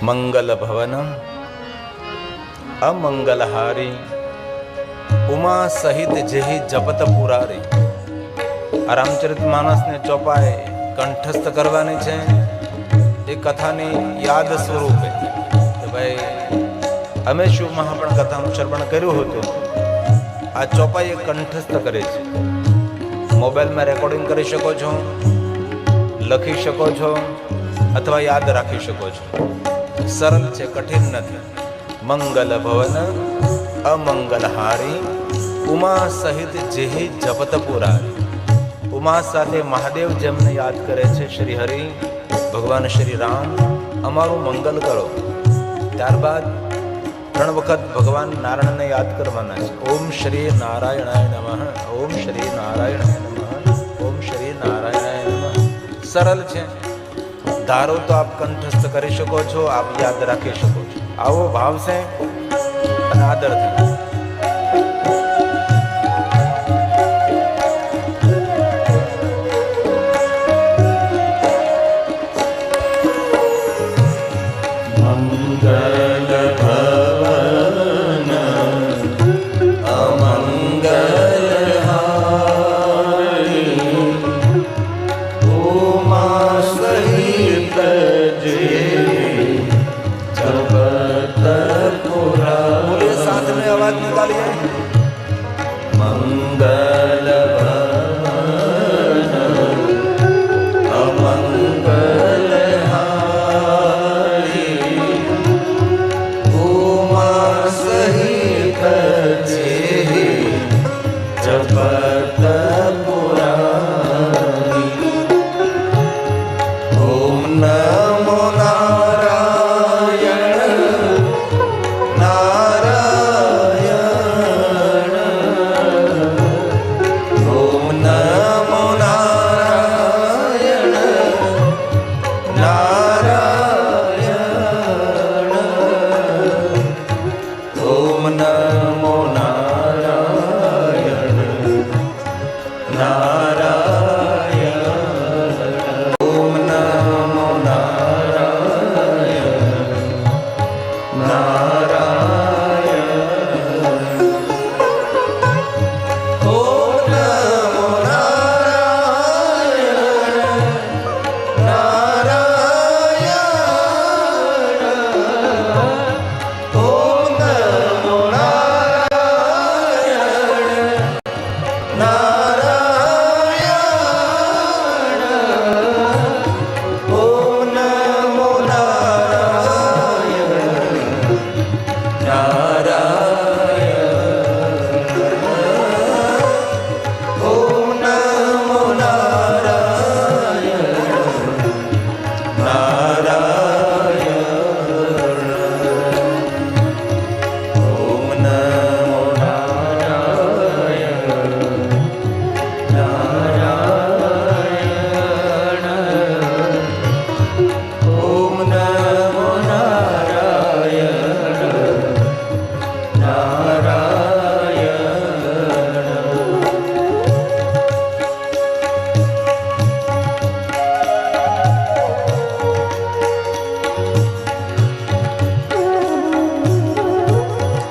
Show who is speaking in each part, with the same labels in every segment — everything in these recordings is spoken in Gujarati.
Speaker 1: મંગલ ભવન અમંગલહારી ઉમા સહિત જેહી જપત પુરારી. આ રામચરિત માનસને ચોપાએ કંઠસ્થ કરવાની છે. એ કથાની યાદ સ્વરૂપે કે ભાઈ અમે શું મહાપણ કથાનું શ્રવણ કર્યું હતું, આ ચોપાઈ કંઠસ્થ કરે છે. મોબાઈલમાં રેકોર્ડિંગ કરી શકો છો, લખી શકો છો અથવા યાદ રાખી શકો છો. સરળ છે, કઠિન નથી. મંગલ ભવન અમંગલહારી ઉમા સહિત જેહી જપત પુરારી. ઉમા સાથે મહાદેવ જેમને યાદ કરે છે, શ્રી હરિ ભગવાન શ્રી રામ અમારું મંગલ કરો. ત્યારબાદ 3 વખત ભગવાન નારાયણને યાદ કરવાના છે. ઓમ શ્રી નારાયણાય નમઃ, ઓમ શ્રી નારાયણાય નમઃ, ઓમ શ્રી નારાયણાય નમઃ. સરળ છે, ધારો તો આપ કંઠસ્થ કરી શકો છો, આપ યાદ રાખી શકો છો. આવો ભાવ છે અને આદરથી.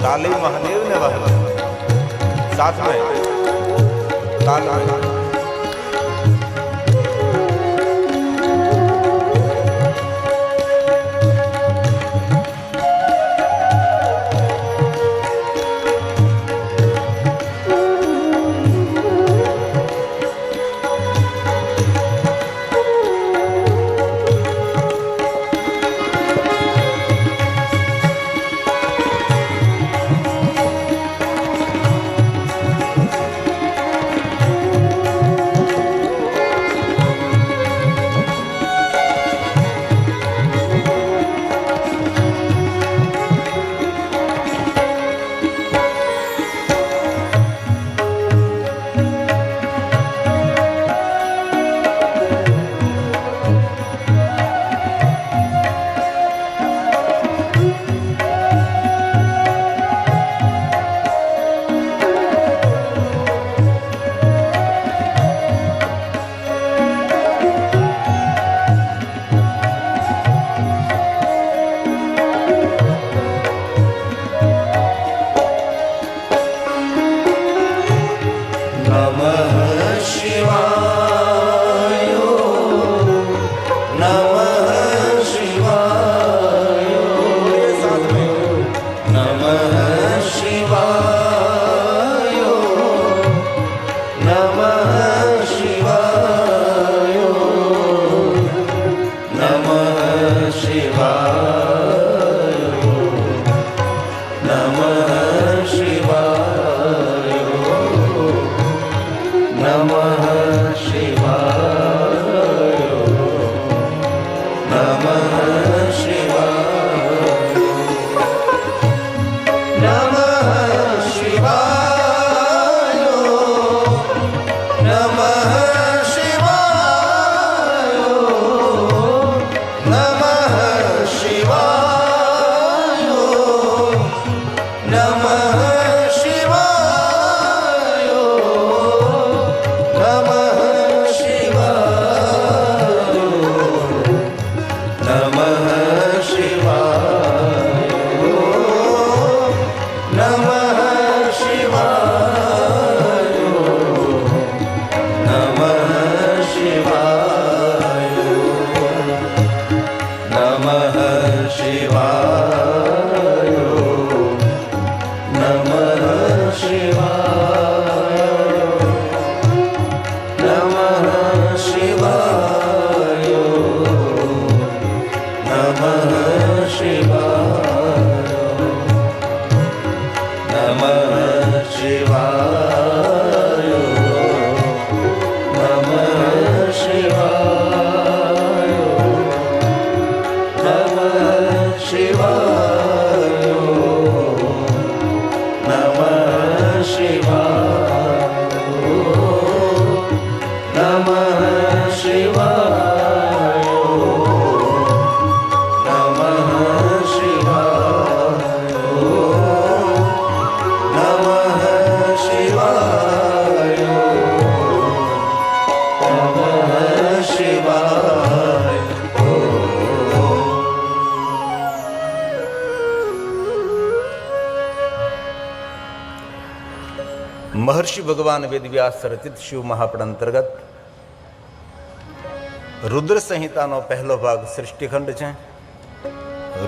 Speaker 1: ताली महादेव ने वह साथ में ताल શિવાય નમઃ શિવાય નમઃ શિવાય નમઃ મહર્ષિ ભગવાન વેદવ્યાસ રચિત શિવ મહાપુરાણ અંતર્ગત રુદ્ર સંહિતાનો પહેલો ભાગ સૃષ્ટિખંડ છે.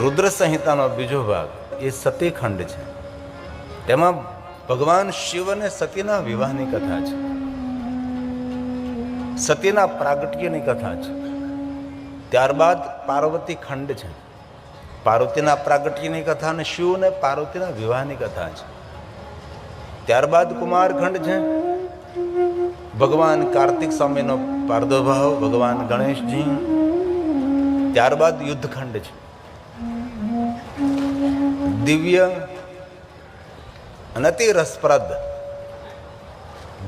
Speaker 1: રુદ્ર સંહિતાનો બીજો ભાગ એ સતીખંડ છે. તેમાં ભગવાન શિવ અને સતીના વિવાહની કથા છે, સતીના પ્રાગટ્યની કથા છે. ત્યારબાદ પાર્વતી ખંડ છે, પાર્વતીના પ્રાગટ્યની કથા અને શિવ અને પાર્વતીના વિવાહની કથા છે. ત્યારબાદ કુમારખંડ છે, ભગવાન કાર્તિક સ્વામીનો પ્રાદુર્ભાવ, ભગવાન ગણેશજી. ત્યારબાદ યુદ્ધખંડ છે, દિવ્ય અને અતિ રસપ્રદ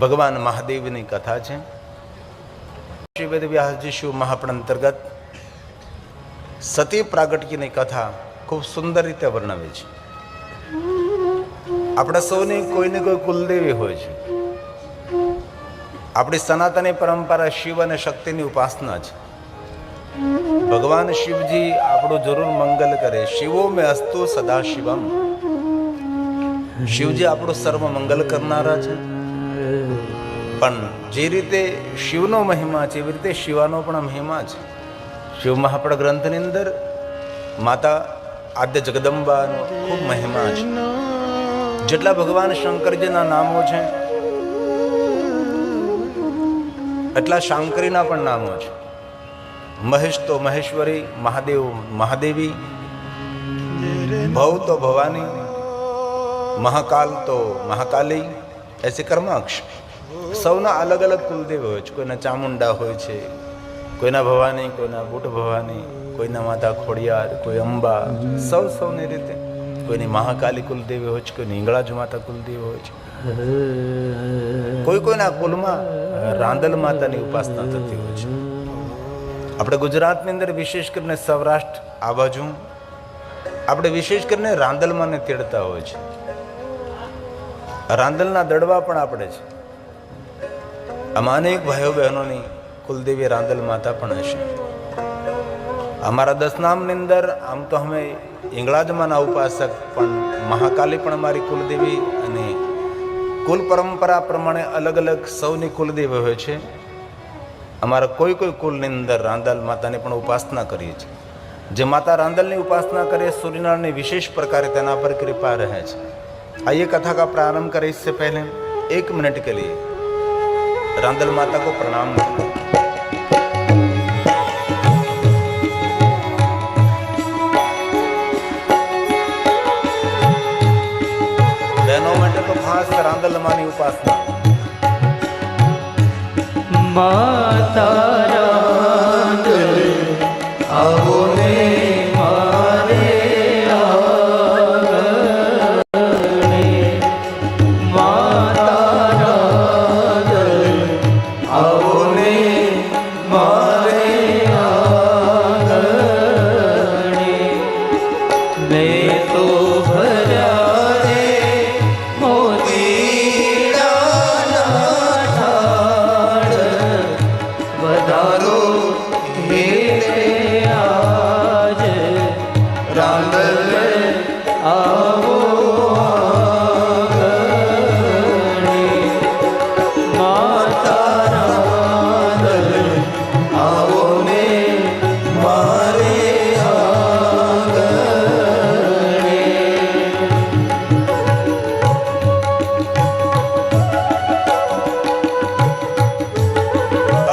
Speaker 1: ભગવાન મહાદેવની કથા છે. શ્રી વેદવ્યાસજી શિવ મહાપુરાણ અંતર્ગત સતી પ્રાગટ્યની કથા ખૂબ સુંદર રીતે વર્ણવે છે. આપણા સૌની કોઈને કોઈ કુલદેવી હોય છે. આપણી સનાતની પરંપરા શિવ અને શક્તિની ઉપાસના છે. ભગવાન શિવજી આપણું જરૂર મંગલ કરે. શિવો મેં અસ્તુ સદા શિવમ. શિવજી આપણું સર્વ મંગલ કરનારા છે. પણ જે રીતે શિવનો મહિમા છે એવી રીતે શિવાનો પણ મહિમા છે. શિવ મહાપુરાણ ગ્રંથની અંદર માતા આદ્ય જગદંબાનો ખૂબ મહિમા છે. જેટલા ભગવાન શંકરજીના નામો છે એટલા શાંકરીના પણ નામો છે. મહેશ તો મહેશ્વરી, મહાદેવ મહાદેવી, ભવ તો ભવાની, મહાકાલ તો મહાકાલી, એસી કર્માક્ષ. સૌના અલગ અલગ કુલદેવ હોય છે. કોઈના ચામુંડા હોય છે, કોઈના ભવાની, કોઈના બુટ ભવાની, કોઈના માતા ખોડિયાર, કોઈ અંબા. સૌની રીતે કોઈની મહાકાલી કુલદેવી હોય છે, કોઈની હિંગળાજ માતા કુલદેવી હોય છે. કોઈના કુલમાં રાંદલ માતાની ઉપાસના થતી હોય છે. આપણે ગુજરાતની અંદર વિશેષ કરીને સૌરાષ્ટ્ર આ બાજુ આપણે વિશેષ કરીને રાંદલમાંને તેડતા હોય છે. રાંદલના દડવા પણ આપણે છે. આમાં અનેક ભાઈઓ બહેનોની કુલદેવી રાંદલ માતા પણ હશે. અમારા 10 નામની અંદર આમ તો અમે હિંગળાજમાંના ઉપાસક, પણ મહાકાલી પણ અમારી કુલદેવી, અને કુલ પરંપરા પ્રમાણે અલગ અલગ સૌની કુલદેવી હોય છે. અમારા કોઈ કુલની અંદર રાંદલ માતાની પણ ઉપાસના કરીએ છીએ. જે માતા રાંદલની उपासना करे सूर्यनारायण विशेष प्रकार तेना पर कृपा रहे। आइए कथा का प्रारंभ करें। इससे पहले 1 मिनट के लिए रांदल माता को प्रणाम। રાંદલ માની ઉપાસના.
Speaker 2: માતા રાંદલ આવો ને મારે આંગણે. માતા રાંદલ આવો ને મારે આંગણે. મેં તો ભર્યા રે મોતીડાના ઠાડ, વધારો હેલે આજ રાંદલ આવો આંગણે. માતા રાંદલ આવો ને મારે આંગણે.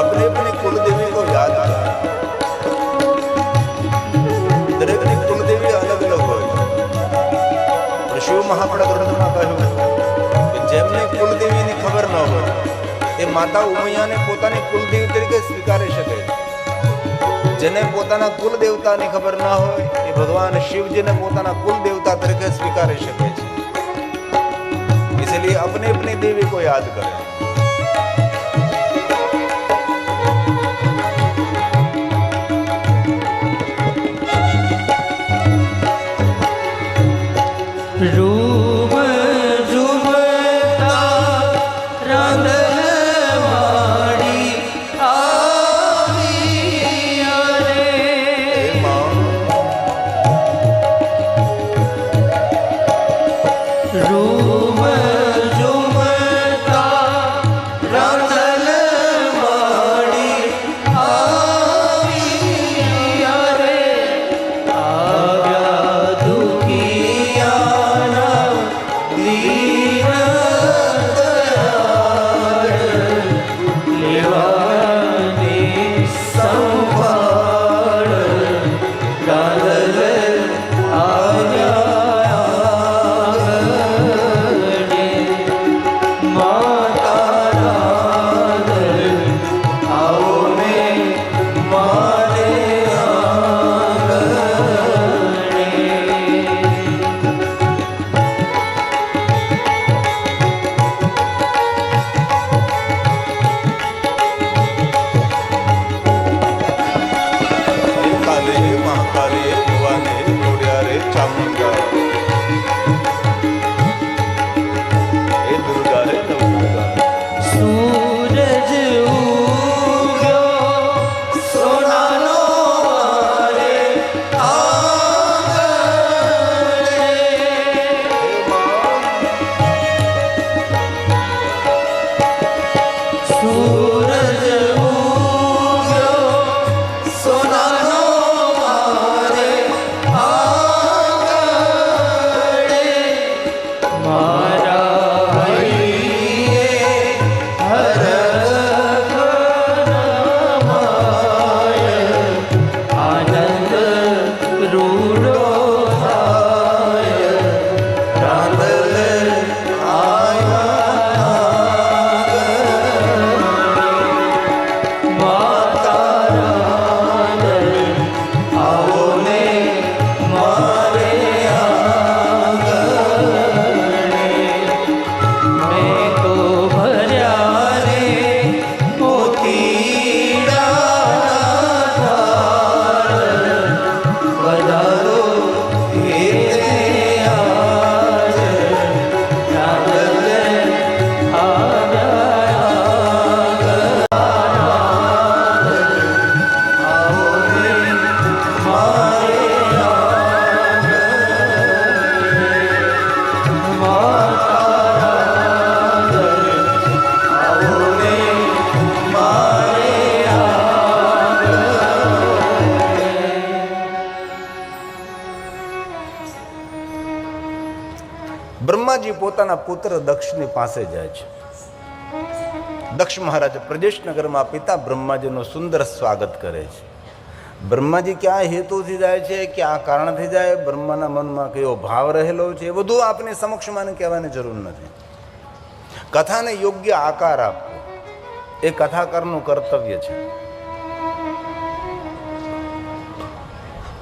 Speaker 1: अपने अपने कुल देवी को याद करें. દરેકની કુલ દેવી અલગ અલગ હોય. પણ શિવ મહાપુરાણ ગ્રંથમાં કહ્યું કે જેમને કુલ દેવીની ખબર ન હોય એ માતા ઉમૈયાને પોતાની કુલદેવી તરીકે સ્વીકારી શકે છે. જેને પોતાના કુલ દેવતાની ખબર ન હોય એ ભગવાન શિવજીને પોતાના કુલ દેવતા તરીકે સ્વીકારી શકે છે. इसलिए अपने अपनी देवी को याद करें.
Speaker 2: રૂમ ઝુમતા રાંદલ વાળી આવી રે. રૂમ ઝુમતા રાંદલ વાળી આવી રે. આવ્યા દુખિયાના દીન દયાળ, લેવાની સંભાળ રાંદલ આવ્યા આંગણે. માતા રાંદલ આવો ને મારે આંગણે.
Speaker 1: કાલે મહાકાલે ભવાને જોડ્યા રે ચામુંડા. એ દુર્ગા રે નવદુર્ગા.
Speaker 2: સૂરજ ઉગ્યો સોનાનો મારે આંગણે. સૂરજ ઉગ્યો સોનાનો મારે આંગણે. મારા હૈયે હરખનામાય આનંદ રૂડો થાય. રાંદલ આવ્યા આંગણે. માતા રાંદલ આવો ને મારે આંગણે. મેં તો ભર્યા રે મોતીડાના ઠાડ, વધારો હેલે આજ રાંદલ આવ્યા આંગણે. આવો ને મારે આંગણે. માતા રાંદલ આવો ને મારે આંગણે.
Speaker 1: બ્રહ્માજી પોતાના પુત્ર દક્ષની પાસે જાય છે. દક્ષ મહારાજ પ્રદેશનગરમાં પિતા બ્રહ્માજીનું સુંદર સ્વાગત કરે છે. બ્રહ્માજી ક્યાં હેતુથી જાય છે, ક્યાં કારણથી જાય, બ્રહ્માના મનમાં કયો ભાવ રહેલો છે, એ બધું આપની સમક્ષ મને કહેવાની જરૂર નથી. કથાને યોગ્ય આકાર આપવો એ કથાકારનું કર્તવ્ય છે.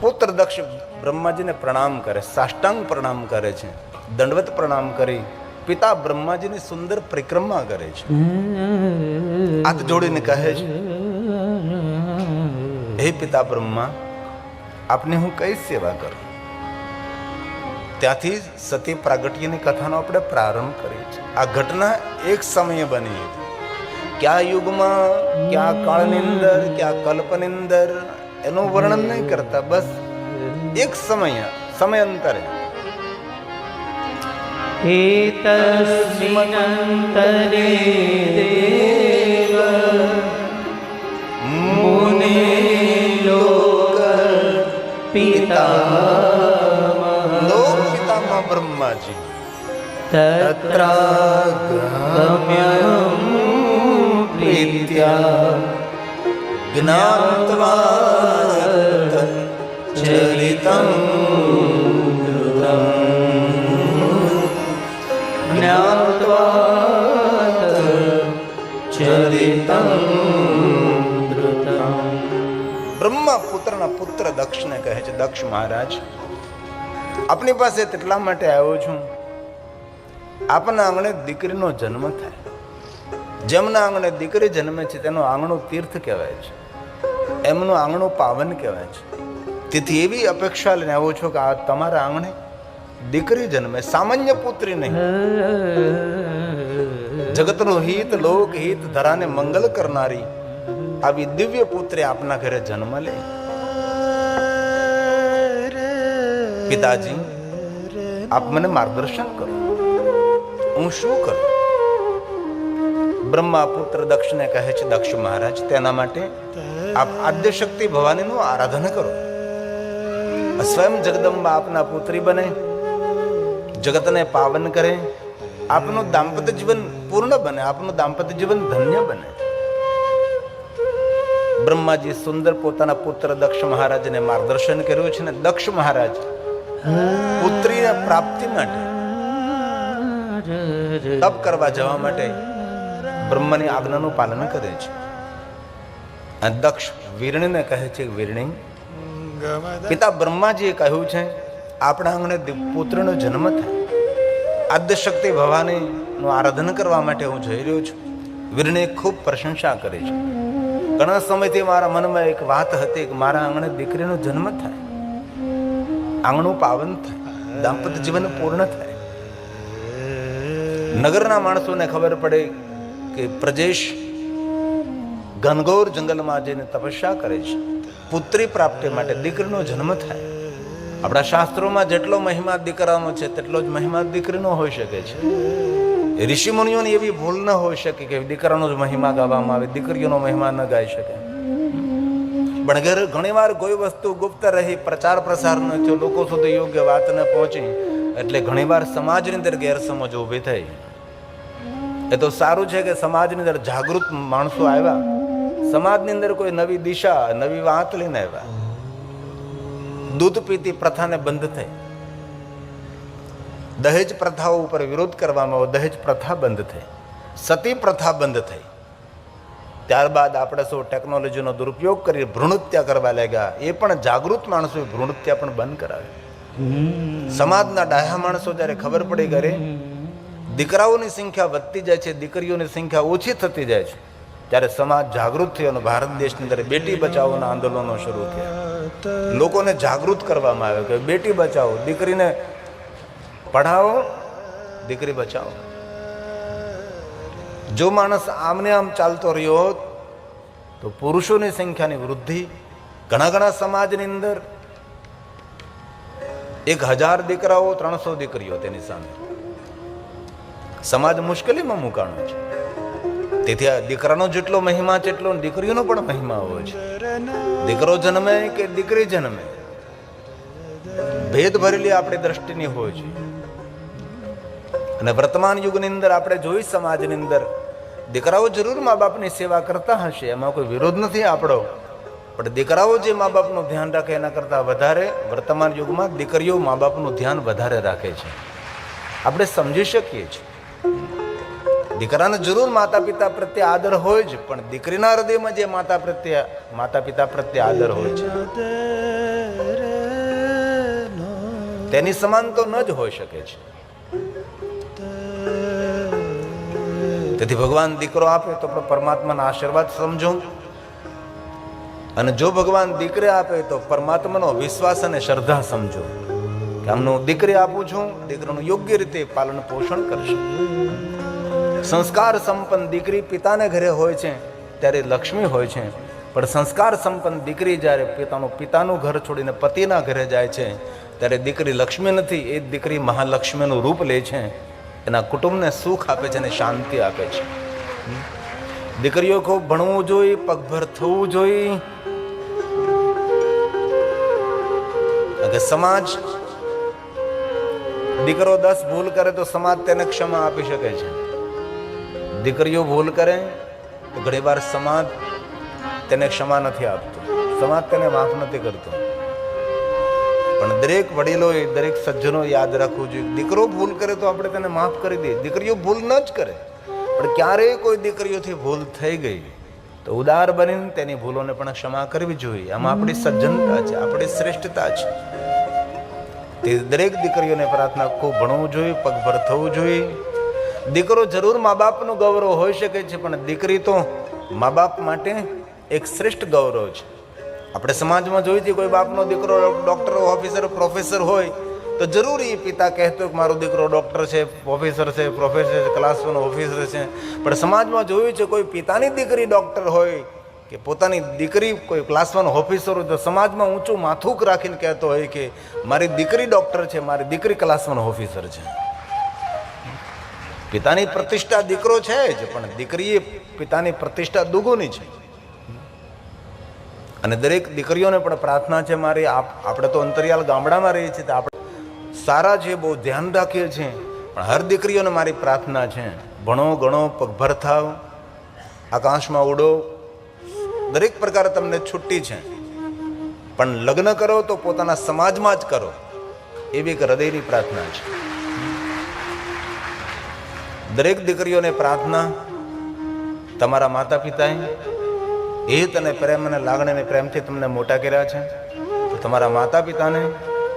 Speaker 1: પુત્ર દક્ષ બ્રહ્માજીને પ્રણામ કરે, સાષ્ટાંગ પ્રણામ કરે છે, દંડવત પ્રણામ કરી પિતા બ્રહ્માજીની સુંદર પરિક્રમા કરે છે. હાથ જોડીને કહે છે, હે પિતા બ્રહ્મા, આપને હું કઈ સેવા કરું? ત્યાંથી સતી પ્રાગટ્યની કથાનો આપણે પ્રારંભ કરીએ છીએ. આ ઘટના એક સમયે બની હતી. ક્યાં યુગમાં, ક્યાં કાળની અંદર, ક્યાં કલ્પની અંદર એનું વર્ણન નહીં કરતા, બસ એક સમયાંતરે
Speaker 2: એતસ્મિન્નંતરે દેવ મુનિ લોક
Speaker 1: પિતામહ બ્રહ્માજી
Speaker 2: તત્રાગમ્યં પ્રીત્યા જ્ઞાત્વા ચરિતં
Speaker 1: બ્રહ્મા પુત્રના પુત્ર દક્ષને કહે છે, દક્ષ મહારાજ, આપની પાસે તેટલા માટે આવ્યો છું, આપના આંગણે દીકરીનો જન્મ થાય. જેમના આંગણે દીકરી જન્મે છે તેનું આંગણું તીર્થ કહેવાય છે, એમનું આંગણું પાવન કહેવાય છે. તેથી એવી અપેક્ષા લઈને આવ્યો છું કે આ તમારા આંગણે દીકરી જન્મે, સામાન્ય પુત્રી નહીં. જગતનું હિત, લોક હિત, ધરાને મંગલ કરનારી આવી દિવ્ય પુત્રી આપના ઘરે જન્મ લે. પિતાજી, આપ મને માર્ગદર્શન કરો, હું શું કરું? બ્રહ્મા પુત્ર દક્ષને કહે છે, દક્ષ મહારાજ, તેના માટે આપ આદ્ય શક્તિ ભવાનીનું આરાધના કરો. સ્વયં જગદંબા આપના પુત્રી બને, જગતને પાવન કરે, આપનું દાંપત્ય જીવન પૂર્ણ બને, આપનું દાંપત્ય જીવન ધન્ય બને. બ્રહ્માજી સુંદર પોતાના પુત્ર દક્ષ મહારાજને માર્ગદર્શન કર્યું છે ને દક્ષ મહારાજ પુત્રીના પ્રાપ્તિ માટે તપ કરવા જવા માટે બ્રહ્માની આજ્ઞાનું પાલન કરે છે. અને દક્ષ વીરણીને કહે છે, વીરણી, પિતા બ્રહ્માજીએ કહ્યું છે આપણા આંગણે પુત્રનો જન્મ થાય, આદ્ય શક્તિ ભવાનીનું આરાધન કરવા માટે હું જઈ રહ્યો છું. વીરણીએ ખૂબ પ્રશંસા કરી છે. ઘણા સમયથી મારા મનમાં એક વાત હતી કે મારા આંગણે દીકરીનો જન્મ થાય, આંગણું પાવન થાય, દાંપત્ય જીવન પૂર્ણ થાય. નગરના માણસોને ખબર પડે કે પ્રજેશ ઘનઘોર જંગલમાં જઈને તપસ્યા કરે છે, પુત્રી પ્રાપ્તિ માટે દીકરીનો જન્મ થાય. આપણા શાસ્ત્રોમાં જેટલો મહિમા દીકરાનો છે તેટલો જ મહિમા દીકરીનો હોઈ શકે છે. ઋષિ મુનિઓની એવી ભૂલ ન હોઈ શકે કે દીકરાનો જ મહિમા ગાવામાં આવે, દીકરીઓનો મહિમા ન ગાઈ શકે. પણ ઘણી વાર કોઈ વસ્તુ ગુપ્ત રહી, પ્રચાર પ્રસાર ન થયો, લોકો સુધી યોગ્ય વાત ન પહોંચી, એટલે ઘણી વાર સમાજની અંદર ગેરસમજ ઊભી થઈ. એ તો સારું છે કે સમાજની અંદર જાગૃત માણસો આવ્યા, સમાજની અંદર કોઈ નવી દિશા, નવી વાત લઈને આવ્યા. દૂધ પીતી પ્રથાને બંધ થઈ, દહેજ પ્રથાઓ ઉપર વિરોધ કરવામાં આવ્યો, દહેજ પ્રથા બંધ થઈ, સતી પ્રથા બંધ થઈ. ત્યારબાદ આપણે સૌ ટેકનોલોજીનો દુરુપયોગ કરી ભ્રૂણહત્યા કરવા લાગ્યા. એ પણ જાગૃત માણસોએ ભ્રૂણહત્યા પણ બંધ કરાવી. સમાજના ડાહ્યા માણસો જ્યારે ખબર પડી કરે દીકરાઓની સંખ્યા વધતી જાય છે, દીકરીઓની સંખ્યા ઓછી થતી જાય છે, ત્યારે સમાજ જાગૃત થયો અને ભારત દેશની અંદર બેટી બચાવોના આંદોલનો શરૂ થયા. લોકોને જાગૃત કરવામાં આવ્યો કે બેટી બચાવો, દીકરીને પઢાવો, દીકરી બચાવો. જો માણસ આમને આમ ચાલતો રહ્યો તો પુરુષોની સંખ્યાની વૃદ્ધિ ઘણા સમાજની અંદર 1000 દીકરાઓ 300 દીકરીઓ, તેની સામે સમાજ મુશ્કેલીમાં મુકાણો છે. તેથી આ દીકરાનો જેટલો મહિમા છે એટલો દીકરીઓનો પણ મહિમા હોય છે. દીકરો જન્મે કે દીકરી જન્મે, ભેદ ભરેલી આપણી દ્રષ્ટિની હોય છે. અને વર્તમાન યુગની અંદર આપણે જોઈ સમાજની અંદર દીકરાઓ જરૂર મા બાપની સેવા કરતા હશે, એમાં કોઈ વિરોધ નથી આપણો, પણ દીકરાઓ જે મા બાપનું ધ્યાન રાખે એના કરતાં વધારે વર્તમાન યુગમાં દીકરીઓ મા બાપનું ધ્યાન વધારે રાખે છે. આપણે સમજી શકીએ છીએ દીકરાને જરૂર માતા પિતા પ્રત્યે આદર હોય જ, પણ દીકરીના હૃદયમાં જે માતા પિતા પ્રત્યે આદર હોય છે તેની સમાન તો ન જ હોઈ શકે છે. તેથી ભગવાન દીકરો આપે તો આપણે પરમાત્માના આશીર્વાદ સમજો, અને જો ભગવાન દીકરી આપે તો પરમાત્માનો વિશ્વાસ અને શ્રદ્ધા સમજો કે આમનું દીકરી આપું છું, દીકરાનું યોગ્ય રીતે પાલન પોષણ કરશે. સંસ્કાર સંપન્ન દીકરી પિતાને ઘરે હોય છે ત્યારે લક્ષ્મી હોય છે, પણ સંસ્કાર સંપન્ન દીકરી જ્યારે પિતાનું ઘર છોડીને પતિના ઘરે જાય છે ત્યારે દીકરી લક્ષ્મી નથી, એ દીકરી મહાલક્ષ્મીનું રૂપ લે છે. એના કુટુંબને સુખ આપે છે અને શાંતિ આપે છે. દીકરીઓ ખૂબ ભણવું જોઈએ, પગભર થવું જોઈએ. સમાજ દીકરો 10 ભૂલ કરે તો સમાજ તેને ક્ષમા આપી શકે છે. દીકરીઓ ભૂલ કરે તો ઘણી વાર સમાજ તેને ક્ષમા નથી આપતો, સમાજ તેને માફ નથી કરતો. પણ દરેક વડીલોએ, દરેક સજ્જનો યાદ રાખવું જોઈએ, દીકરો ભૂલ કરે તો આપણે તેને માફ કરી દઈએ. દીકરીઓ ભૂલ ન જ કરે, પણ ક્યારેય કોઈ દીકરીઓથી ભૂલ થઈ ગઈ તો ઉદાર બનીને તેની ભૂલોને પણ ક્ષમા કરવી જોઈએ. આમાં આપણી સજ્જનતા છે, આપણી શ્રેષ્ઠતા છે. તે દરેક દીકરીઓને પ્રાર્થના, ખૂબ ભણવું જોઈએ, પગભર થવું જોઈએ. દીકરો જરૂર મા બાપનું ગૌરવ હોઈ શકે છે, પણ દીકરી તો મા બાપ માટે એક શ્રેષ્ઠ ગૌરવ છે. આપણે સમાજમાં જોઈએ છીએ કોઈ બાપનો દીકરો ડોક્ટર, ઓફિસર, પ્રોફેસર હોય તો જરૂર એ પિતા કહેતો કે મારો દીકરો ડોક્ટર છે, ઓફિસર છે, પ્રોફેસર છે, ક્લાસ 1 ઓફિસર છે. પણ સમાજમાં જોયું છે કોઈ પિતાની દીકરી ડોક્ટર હોય કે પોતાની દીકરી કોઈ ક્લાસ 1 ઓફિસર હોય તો સમાજમાં ઊંચું માથું રાખીને કહેતો હોય કે મારી દીકરી ડોક્ટર છે, મારી દીકરી ક્લાસ 1 ઓફિસર છે. પિતાની પ્રતિષ્ઠા દીકરો છે જ, પણ દીકરી એ પિતાની પ્રતિષ્ઠા દુગુની છે. અને દરેક દીકરીઓને પણ પ્રાર્થના છે મારી, આપણે તો અંતરિયાળ ગામડામાં રહીએ છીએ તો આપણે સારા છે, બહુ ધ્યાન રાખીએ છીએ, પણ હર દીકરીઓને મારી પ્રાર્થના છે, ભણો ગણો, પગભર થાવ, આકાશમાં ઉડો, દરેક પ્રકારે તમને છુટ્ટી છે, પણ લગ્ન કરો તો પોતાના સમાજમાં જ કરો, એવી એક હૃદયની પ્રાર્થના છે. દરેક દીકરીઓને પ્રાર્થના, તમારા માતા પિતાએ હિત અને પ્રેમ અને લાગણી અને પ્રેમથી તમને મોટા કર્યા છે, તો તમારા માતા પિતાને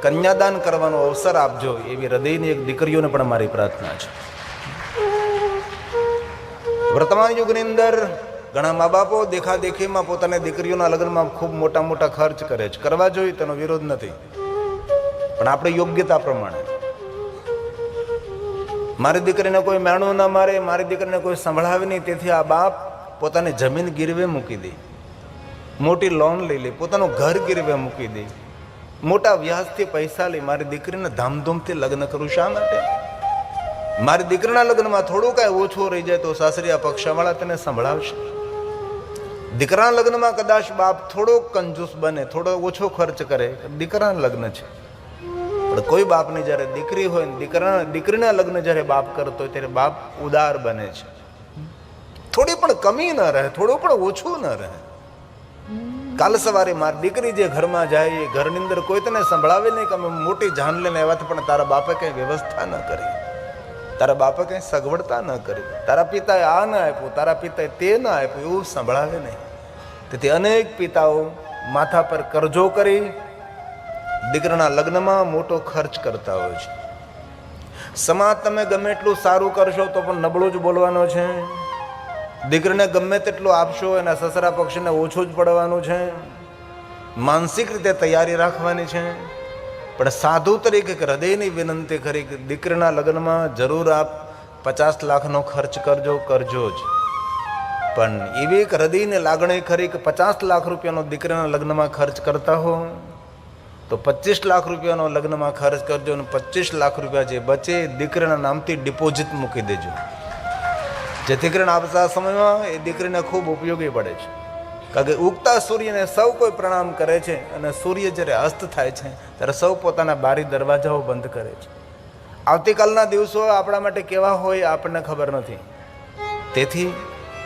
Speaker 1: કન્યાદાન કરવાનો અવસર આપજો, એવી હૃદયની એક દીકરીઓને પણ મારી પ્રાર્થના છે. વર્તમાન યુગની અંદર ઘણા મા બાપો દેખાદેખીમાં પોતાની દીકરીઓના લગ્નમાં ખૂબ મોટા મોટા ખર્ચ કરે છે. કરવા જોઈએ, તેનો વિરોધ નથી, પણ આપણે યોગ્યતા પ્રમાણે. મારી દીકરીને કોઈ મેણું ના મારે, મારી દીકરીને કોઈ સંભળાવે નહીં, તેથી આ બાપ પોતાની જમીન ગીરવે મૂકી દે, મોટી લોન લઈ લે, પોતાનું ઘર ગીરવે મૂકી દે, મોટા વ્યાજથી પૈસા લઈ મારી દીકરીને ધામધૂમથી લગ્ન કરું. શા માટે? મારી દીકરીના લગ્નમાં થોડું કાંઈ ઓછું રહી જાય તો સાસરિયા પક્ષવાળા તેને સંભળાવશે. દીકરાના લગ્નમાં કદાચ બાપ થોડો કંજૂસ બને, થોડો ઓછો ખર્ચ કરે, દીકરાના લગ્ન છે. પણ કોઈ બાપની જ્યારે દીકરી હોય ને દીકરીના લગ્ન જ્યારે બાપ કરતો હોય ત્યારે બાપ ઉદાર બને છે. થોડી પણ કમી ન રહે, થોડું પણ ઓછું ન રહે. કાલ સવારે મારી દીકરી જે ઘરમાં જાય એ ઘરની અંદર કોઈ તને સંભળાવે નહીં કે અમે મોટી જાન લઈને આવ્યા, પણ તારા બાપે કઈ વ્યવસ્થા ન કરી, તારા બાપે કઈ સગવડતા ન કરી, તારા પિતાએ આ ન આપ્યું, તારા પિતાએ તે ન આપ્યું, એવું સંભળાવે નહીં. તેથી અનેક પિતાઓ માથા પર કરજો કરી દીકરાના લગ્નમાં મોટો ખર્ચ કરતા હોય છે. સમાજ તમે ગમે એટલું સારું કરશો તો પણ નબળું જ બોલવાનો છે. દીકરીને ગમે તેટલું આપશો એના સસરા પક્ષને ઓછું જ પડવાનું છે. માનસિક રીતે તૈયારી રાખવાની છે. પણ સાધુ તરીકે હૃદયની વિનંતી કરી કે દીકરીના લગ્નમાં જરૂર આપ 50 લાખનો ખર્ચ કરજો જ. પણ એવી એક હૃદયની લાગણી ખરી કે 50 લાખ રૂપિયાનો દીકરીના લગ્નમાં ખર્ચ કરતા હો તો 25 લાખ રૂપિયાનો લગ્નમાં ખર્ચ કરજો, અને 25 લાખ રૂપિયા જે બચે દીકરીના નામથી ડિપોઝિટ મૂકી દેજો, જેથી કરીને આવતા સમયમાં એ દીકરીને ખૂબ ઉપયોગી પડે છે. કારણ કે ઉગતા સૂર્યને સૌ કોઈ પ્રણામ કરે છે, અને સૂર્ય જ્યારે અસ્ત થાય છે ત્યારે સૌ પોતાના બારી દરવાજાઓ બંધ કરે છે. આવતીકાલના દિવસો આપણા માટે કેવા હોય આપણને ખબર નથી, તેથી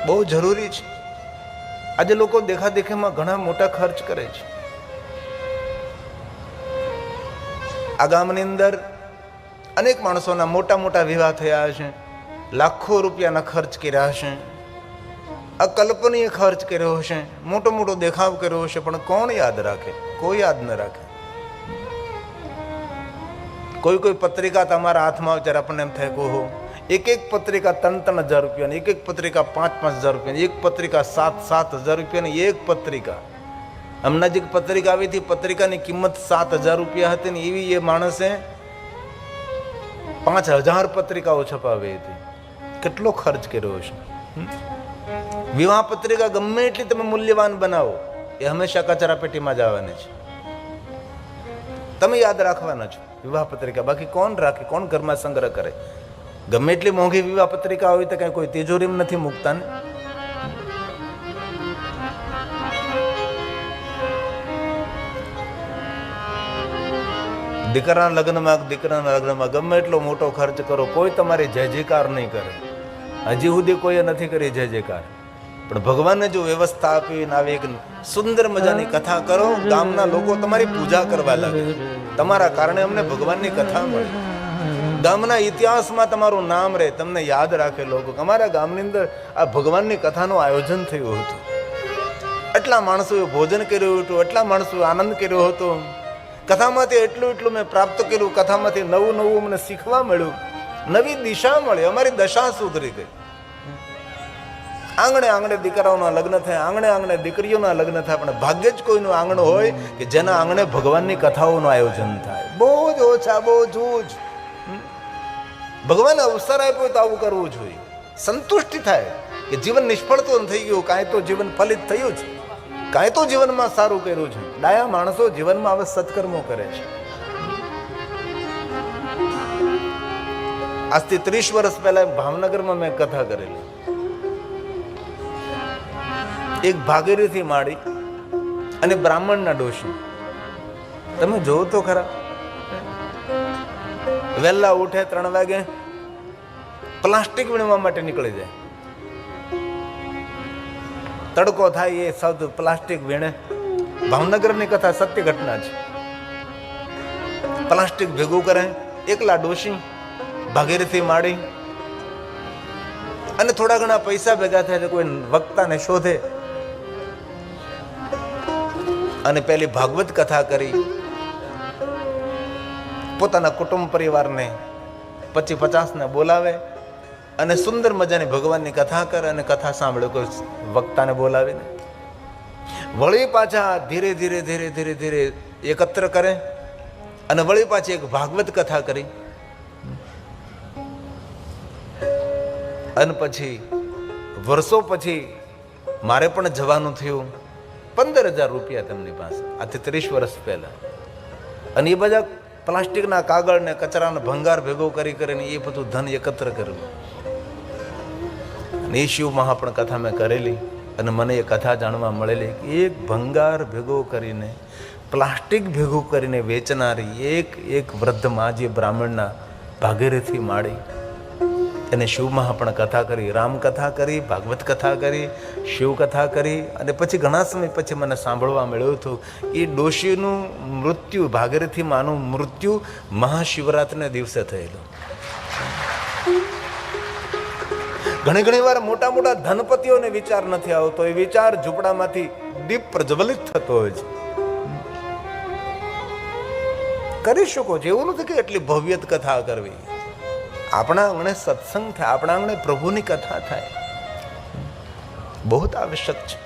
Speaker 1: બહુ જરૂરી છે. આજે લોકો દેખાદેખીમાં ઘણા મોટા ખર્ચ કરે છે. આ ગામની અંદર અનેક માણસોના મોટા મોટા વિવાહ થયા છે, લાખો રૂપિયાના ખર્ચ કર્યા હશે, અકલ્પનીય ખર્ચ કર્યો હશે, મોટો મોટો દેખાવ કર્યો હશે, પણ કોણ યાદ રાખે? કોઈ યાદ ન રાખે. કોઈ પત્રિકા તમારા હાથમાં આવે ત્યારે આપણને એમ થાય કે ઓહો, એક પત્રિકા 3,000 રૂપિયાની, એક પત્રિકા 5,000 રૂપિયાની, એક પત્રિકા 7,000 રૂપિયાની, એક પત્રિકા. હમણાં જે પત્રિકા આવી હતી, પત્રિકાની કિંમત 7,000 રૂપિયા હતી ને એવી એ માણસે 5,000 પત્રિકાઓ છપાવી હતી. કેટલો ખર્ચ કર્યો હશે. વિવાહ પત્રિકા ગમે એટલી તમે મૂલ્યવાન બનાવો, એ હંમેશા કચરા પેટીમાં જ આવવાની છે. તમે યાદ રાખવાના છો વિવાહ પત્રિકા, બાકી કોણ રાખે? કોણ ઘરમાં સંગ્રહ કરે? ગમે એટલી મોંઘી વિવાહ પત્રિકા હોય તો કઈ કોઈ તિજોરીમાં નથી મૂકતા ને. દીકરાના લગ્નમાં ગમે એટલો મોટો ખર્ચ કરો, કોઈ તમારી જય જયકાર નહીં કરે. હજી સુધી કોઈએ નથી કરી જય જયકાર. પણ ભગવાનને જો વ્યવસ્થા આપીને આવી એક સુંદર મજાની કથા કરો, ગામના લોકો તમારી પૂજા કરવા લાગે. તમારા કારણે અમને ભગવાનની કથા મળી. ગામના ઇતિહાસમાં તમારું નામ રહે, તમને યાદ રાખે લોકો. અમારા ગામની અંદર આ ભગવાનની કથાનું આયોજન થયું હતું. એટલા માણસોએ ભોજન કર્યું હતું, એટલા માણસોએ આનંદ કર્યો હતો. કથામાંથી એટલું મેં પ્રાપ્ત કર્યું. કથામાંથી નવું મને શીખવા મળ્યું, નવી દિશા મળી, અમારી દશા સુધરી ગઈ. આંગણે દીકરાઓના લગ્ન થાય, આંગણે દીકરીઓના લગ્ન થાય, પણ ભાગ્ય જ કોઈનું આંગણ હોય કે જેના આંગણે ભગવાનની કથાઓનું આયોજન થાય. બહુ જ ઓછા, બહુ જ. ભગવાને અવસર આપ્યો તો આવું કરવું જોઈએ. સંતુષ્ટિ થાય કે જીવન નિષ્ફળ તો થઈ ગયું, કાંઈ તો જીવન ફલિત થયું છે, કાંઈ તો જીવનમાં સારું કર્યું છે. ડાયા માણસો જીવનમાં હવે સત્કર્મો કરે છે. આજથી 30 વર્ષ પહેલા ભાવનગરમાં મેં કથા કરેલી. એક ભાગીરથી માડી અને બ્રાહ્મણના ડોશી. તમે જોવો તો ખરા, વહેલા ઉઠે 3 વાગે, પ્લાસ્ટિક વીણવા માટે નીકળી જાય. તડકો થાય એ સૌ પ્લાસ્ટિક વીણે. ભાવનગરની કથા સત્ય ઘટના છે. પ્લાસ્ટિક ભેગું કરે, એકલા ડોશી ભાગીરથી માડી, અને થોડા ઘણા પૈસા ભેગા થાય તો કોઈ વક્તાને શોધે અને પેલી ભાગવત કથા કરી. પોતાના કુટુંબ પરિવારને 25-50 ને બોલાવે અને સુંદર મજાની ભગવાનની કથા કરે અને કથા સાંભળે. કોઈ વક્તાને બોલાવીને વળી પાછા ધીરે ધીરે એકત્ર કરે અને વળી પાછી એક ભાગવત કથા કરી. અને પછી વર્ષો પછી મારે પણ જવાનું થયું. 15,000 રૂપિયા તેમની પાસે, આથી 30 વર્ષ પહેલા. અને એ બધા પ્લાસ્ટિકના કાગળ ને કચરાનો ભંગાર ભેગો કરીને એ બધું ધન એકત્ર કર્યું. અને એ શિવ મહાપણ કથા મેં કરેલી અને મને એ કથા જાણવા મળેલી કે એક ભંગાર ભેગો કરીને, પ્લાસ્ટિક ભેગું કરીને વેચનારી એક વૃદ્ધ માં, જે બ્રાહ્મણના ભાગીરથી માડી, એને શિવ મહાપણ કથા કરી, રામ કથા કરી, ભાગવત કથા કરી, શિવ કથા કરી. અને પછી ઘણા સમય પછી મને સાંભળવા મળ્યું હતું એ ડોશીનું મૃત્યુ, ભાગીરથી માનું મૃત્યુ મહાશિવરાત્રિના દિવસે થયેલું. ઘણી વાર મોટા ધનપતિઓને વિચાર નથી આવતો, એ વિચાર ઝૂંપડામાંથી દીપ પ્રજ્વલિત થતો હોય છે. કરી શકો છો, એવું નથી કે એટલી ભવ્યત કથા કરવી. આપણા આંગણે સત્સંગ થાય, આપણા આંગણે પ્રભુની કથા થાય, બહુ આવશ્યક છે.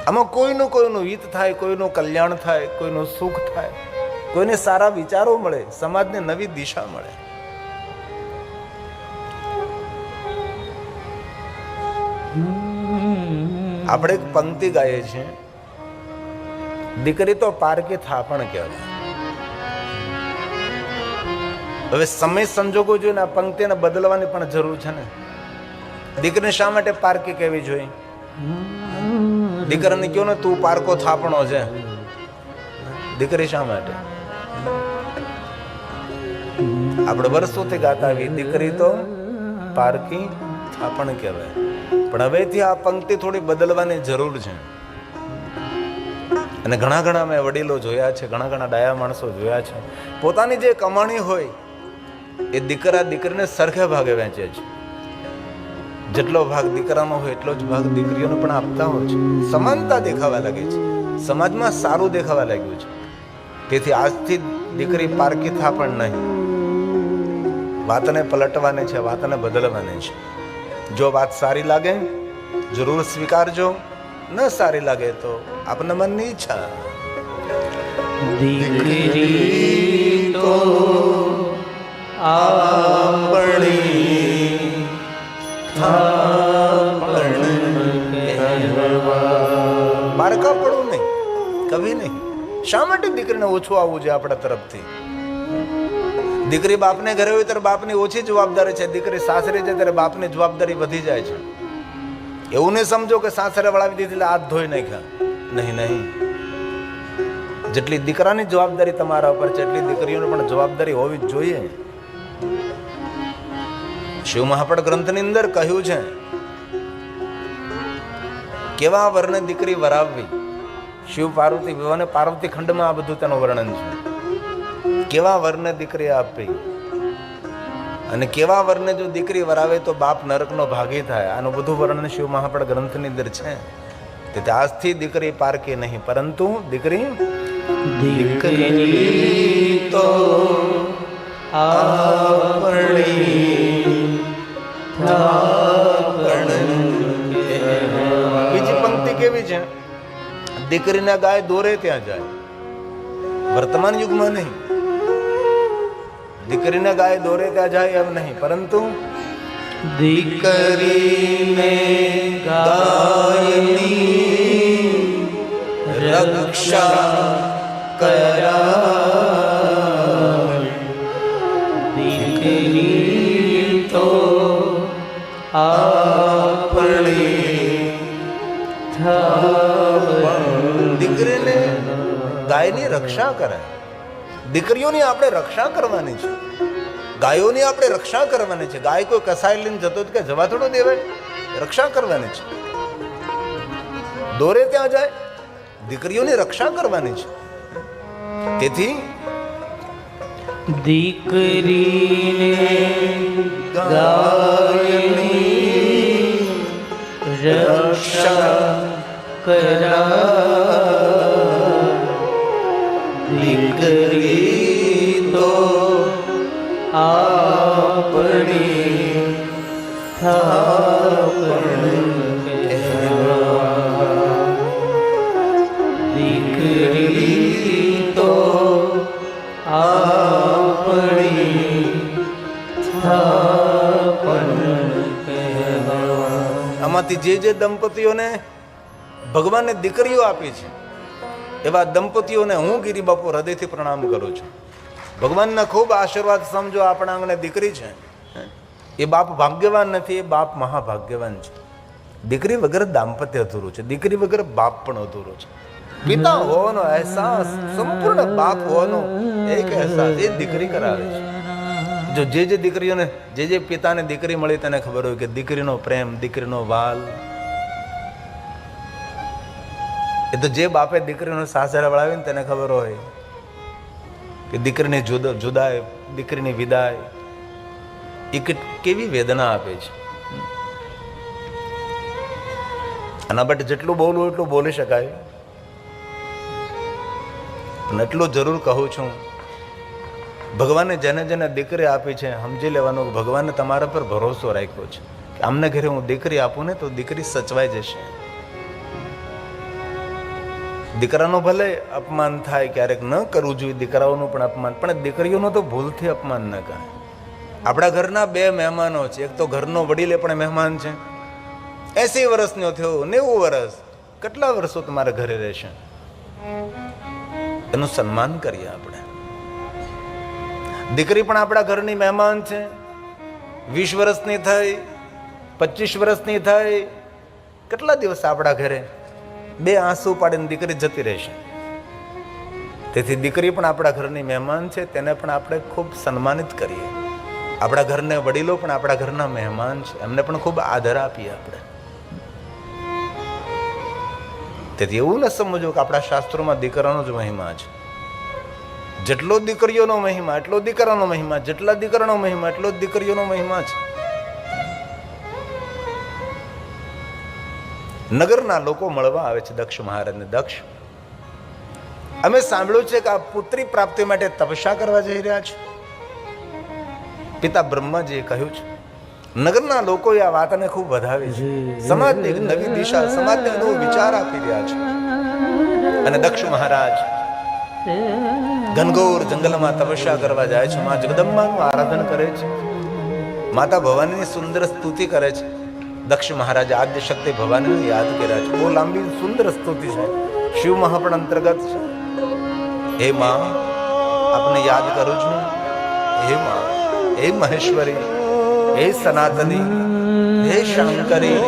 Speaker 1: આમાં કોઈનું હિત થાય, કોઈનું કલ્યાણ થાય, કોઈનું સુખ થાય, કોઈને સારા વિચારો મળે, સમાજને નવી દિશા મળે. આપણે એક પંક્તિ ગાઈએ છીએ, દીકરી તો પારકી થાપણ કહેવાય. હવે સમય સંજોગો જોઈને આ પંક્તિને બદલવાની પણ જરૂર છે ને. દીકરીને શા માટે પારકી કહેવી જોઈએ? દીકરાને કહો ને તું પારકો થાપણો છે. દીકરી શા માટે? આપણે વર્ષોથી ગાતા આવી દીકરી તો પારકી થાપણ કહેવાય. પણ હવેથી આ પંક્તિ થોડી બદલવાની જરૂર છે. અને ઘણા મેં વડીલો જોયા છે, ઘણા ડાયા માણસો જોયા છે, પોતાની જે કમાણી હોય એ દીકરા દીકરીને સરખે ભાગે વહેંચે છે. જેટલો ભાગ દીકરાનો હોય એટલો જ ભાગ દીકરીઓને પણ આપતા હોય છે. સમાનતા દેખાવા લાગી છે, સમાજમાં સારું દેખાવા લાગ્યું છે. તેથી આજથી દીકરી પારકી થા પણ નહીં. વાતને પલટવાની છે, વાતને બદલવાની છે. જો વાત સારી લાગે જરૂર સ્વીકારજો, ન સારી લાગે તો આપના મનની ઈચ્છા.
Speaker 2: દીકરી તો આપણી
Speaker 1: પારકા પડવું નહીં, કભી નહીં. શા માટે દીકરીને ઓછું આવવું જોઈએ આપણા તરફથી? દીકરી બાપને ઘરે હોય ત્યારે બાપની ઓછી જવાબદારી છે, દીકરી સાસરે છે ત્યારે બાપની જવાબદારી વધી જાય છે. એવું નહીં સમજો કે સાસરે વળાવી દીધી એટલે હાથ ધોઈ નાખ્યા. નહીં નહીં, જેટલી દીકરાની જવાબદારી તમારા ઉપર છે એટલી દીકરીઓની પણ જવાબદારી હોવી જ જોઈએ. શિવ મહાપડ ગ્રંથની અંદર કહ્યું છે કેવા વરને દીકરી વરાવવી. શિવ પાર્વતી વિવાહ પાર્વતી ખંડમાં આ બધું તેનું વર્ણન છે. કેવા વરને દીકરી આપવી અને કેવા વરને જો દીકરી વરાવે તો બાપ નરકનો ભાગી થાય. આનું બધું વર્ણન શિવ મહાપડ ગ્રંથની અંદર છે. તેથી આજથી દીકરી પારકી નહીં, પરંતુ દીકરી
Speaker 2: તો
Speaker 1: બીજી પંક્તિ કેવી છે? દીકરીના ગાય દોરે ત્યાં જાય. વર્તમાન યુગમાં નહીં, દીકરીના ગાય દોરે ત્યાં જાય એમ નહીં, પરંતુ
Speaker 2: દીકરીને ગાયની રક્ષા કરાય. દીકરી તો આપણી
Speaker 1: દીકરીને ગાયની રક્ષા કરે. દીકરીઓની આપણે રક્ષા કરવાની છે, ગાયોની આપણે રક્ષા કરવાની છે. ગાય કોઈ કસાય લઈને જતો કે જવા થોડો દેવાય, રક્ષા કરવાની છે. દોરે ત્યાં જાય, દીકરીઓની રક્ષા કરવાની છે. તેથી
Speaker 2: દીકરીને ગાયની રક્ષા કરાય. દીકરી તો આપણી દીકરી તો આપણી
Speaker 1: આમાંથી જે દંપતીઓને ભગવાને દીકરીઓ આપી છે એવા દંપતીઓને હું ગિરી બાપુ હૃદયથી પ્રણામ કરું છું. ભગવાનના ખૂબ આશીર્વાદ સમજો. આપણા આંગણે દીકરી છે, એ બાપ ભાગ્યવાન નથી, એ બાપ મહાભાગ્યવાન છે. દીકરી વગર દાંપત્ય અધૂરું છે, દીકરી વગર બાપ પણ અધૂરો છે. પિતા હોવાનો અહેસાસ, સંપૂર્ણ બાપ હોવાનો એક અહેસાસ એ દીકરી કરાવે છે. જો જે દીકરીઓને જે પિતાને દીકરી મળી તેને ખબર હોય કે દીકરીનો પ્રેમ, દીકરીનો વાલ, એ તો જે બાપે દીકરીનો સાસરે વળાવીને તેને ખબર હોય કે દીકરીની જુદાઈ, દીકરીની વિદાય એ કેવી વેદના આપે છે. આના માટે જેટલું બોલવું એટલું બોલી શકાય. અને એટલું જરૂર કહું છું, ભગવાને જેને જેને દીકરી આપી છે સમજી લેવાનું કે ભગવાને તમારા પર ભરોસો રાખ્યો છે કે આમને ઘરે હું દીકરી આપું ને તો દીકરી સચવાઈ જશે. દીકરાનો ભલે અપમાન થાય, ક્યારેક ન કરવું જોઈએ દીકરાઓનું પણ અપમાન, પણ દીકરીઓનું તો ભૂલથી અપમાન ન કરે. આપણા ઘરના બે મહેમાનો છે, એક તો ઘરનો વડીલ પણ મહેમાન છે, 80 વર્ષનો થયો, 90 વર્ષ, કેટલા વર્ષો તમારા ઘરે રહેશે, એનું સન્માન કરીએ આપણે. દીકરી પણ આપણા ઘરની મહેમાન છે, 20 વર્ષની થઈ, 25 વર્ષની થઈ, કેટલા દિવસ આપણા ઘરે, બે આંસુ પાડીને દીકરી જતી રહેશે. તેથી દીકરી પણ આપણા ઘરની મહેમાન છે, તેને પણ આપણે ખૂબ સન્માનિત કરીએ. આપણા ઘરને વડીલો પણ આપણા ઘરના મહેમાન છે, એમને પણ ખૂબ આદર આપીએ આપણે. તેથી એવું ન સમજો કે આપણા શાસ્ત્રોમાં દીકરાનો જ મહિમા છે. જેટલો દીકરીઓનો મહિમા એટલો દીકરાનો મહિમા, જેટલા દીકરાનો મહિમા એટલો જ દીકરીઓનો મહિમા છે. નગરના લોકો મળવા આવે છે દક્ષ મહારાજને. દક્ષ, અમે સાંભળ્યું છે કે આ પુત્રી પ્રાપ્તિ માટે તપસ્યા કરવા જઈ રહ્યા છે. પિતા બ્રહ્માજીએ કહ્યું છે. નગરના લોકોએ આ વાતને ખૂબ વધાવી છે. સમાજને એક નવી દિશા, સમાજને નવો વિચાર આપી રહ્યા છે. અને દક્ષ મહારાજ ઘનઘોર જંગલમાં તપસ્યા કરવા જાય છે. મા જગદંબાનું આરાધન કરે છે. માતા ભવાનીની સુંદર સ્તુતિ કરે છે. દક્ષ મહારાજ આદ્ય શક્તિ ભવાનીને યાદ કર્યા છે. બહુ લાંબી સુંદર સ્તુતિ છે. શિવ મહાપણ અંતર્ગત છે. હે માં, આપને યાદ કરું છું. હે માં, હે મહેશ્વરી, હે સનાતની, હે શંકરી,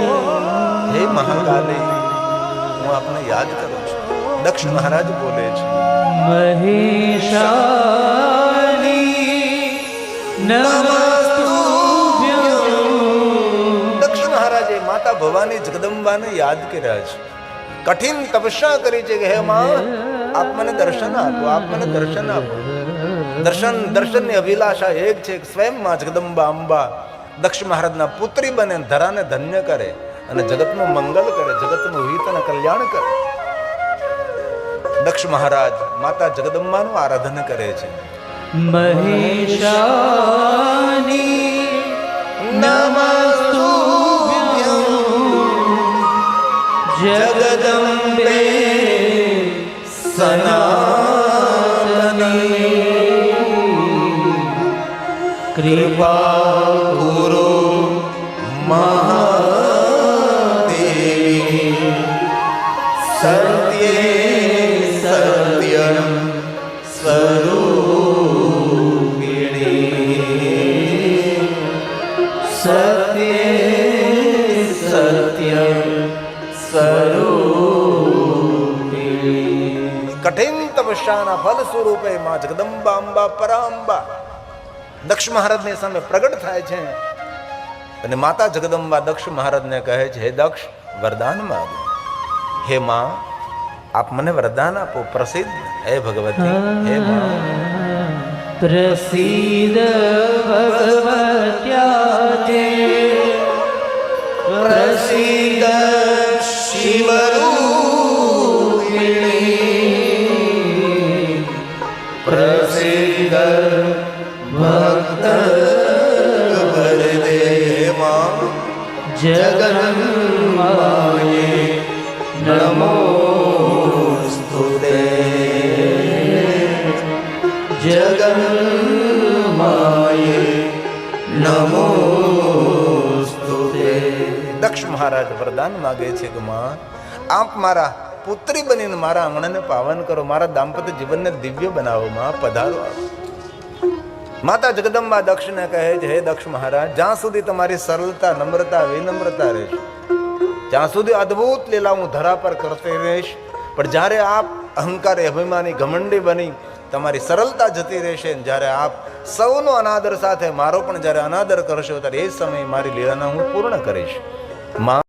Speaker 1: હે મહાકાલી, હું આપને યાદ કરું છું. દક્ષ મહારાજ બોલે છે,
Speaker 2: મહેશાની નમસ્તુભ્યં.
Speaker 1: દક્ષ મહારાજે માતા ભવાની જગદંબાને યાદ કર્યા છે. કઠિન તપસ્યા કરી છે કે હે માં, આપ મને દર્શન આપો, આપ મને દર્શન આપો. દર્શનની અભિલાષા એક છે કે સ્વયં માં જગદંબા અંબા દક્ષ મહારાજના પુત્રી બને, ધરાને ધન્ય કરે અને જગતનું મંગલ કરે, જગતનું હિત અને કલ્યાણ કરે. દક્ષ મહારાજ માતા જગદંબાનું આરાધન કરે છે.
Speaker 2: મહેશાની નમસ્તુભ્યં જગદંબે સનાતની. કૃપા ગુરુ મહાદેવી સત્યે સત્યમ સ્વરૂપિણી. સત્યે સત્યમ સ્વરૂપિણી.
Speaker 1: કઠિન તપસ્યાના ફલ સ્વરૂપે માં જગદંબા અંબા પરાંબા દક્ષ મહારાજની સામે પ્રગટ થાય છે. અને માતા જગદંબા દક્ષ મહારાજને કહે છે, હે દક્ષ, વરદાન માંગો. હે માં, આપ મને વરદાન આપો. પ્રસિદ્ધ હે ભગવતી, હે માં
Speaker 2: પ્રસિદ્ધ ભગવત્યાતે પ્રસિદ્ધ શિવરૂપિણી. પ્રસિદ્ધ ભક્ત વરદે માં જગન્માયે નમોસ્તુતે. જગન્માયે નમોસ્તુતે.
Speaker 1: દક્ષ મહારાજ વરદાન માગે છે કે માં, આપ મારા પુત્રી બનીને મારા આંગણાને પાવન કરો, મારા દાંપત્ય જીવનને દિવ્ય બનાવો. માં પધારો. માતા જગદંબા દક્ષને કહે છે, હે દક્ષ મહારાજ, જ્યાં સુધી તમારી સરળતા, નમ્રતા, વિનમ્રતા રહેશે, ત્યાં સુધી અદ્ભુત લીલા હું ધરા પર કરતી રહીશ. પણ જ્યારે આપ અહંકારી, અભિમાની, ઘમંડી બની તમારી સરળતા જતી રહેશે, જ્યારે આપ સૌનો અનાદર સાથે મારો પણ જ્યારે અનાદર કરશો, ત્યારે એ સમયે મારી લીલાને હું પૂર્ણ કરીશ. માં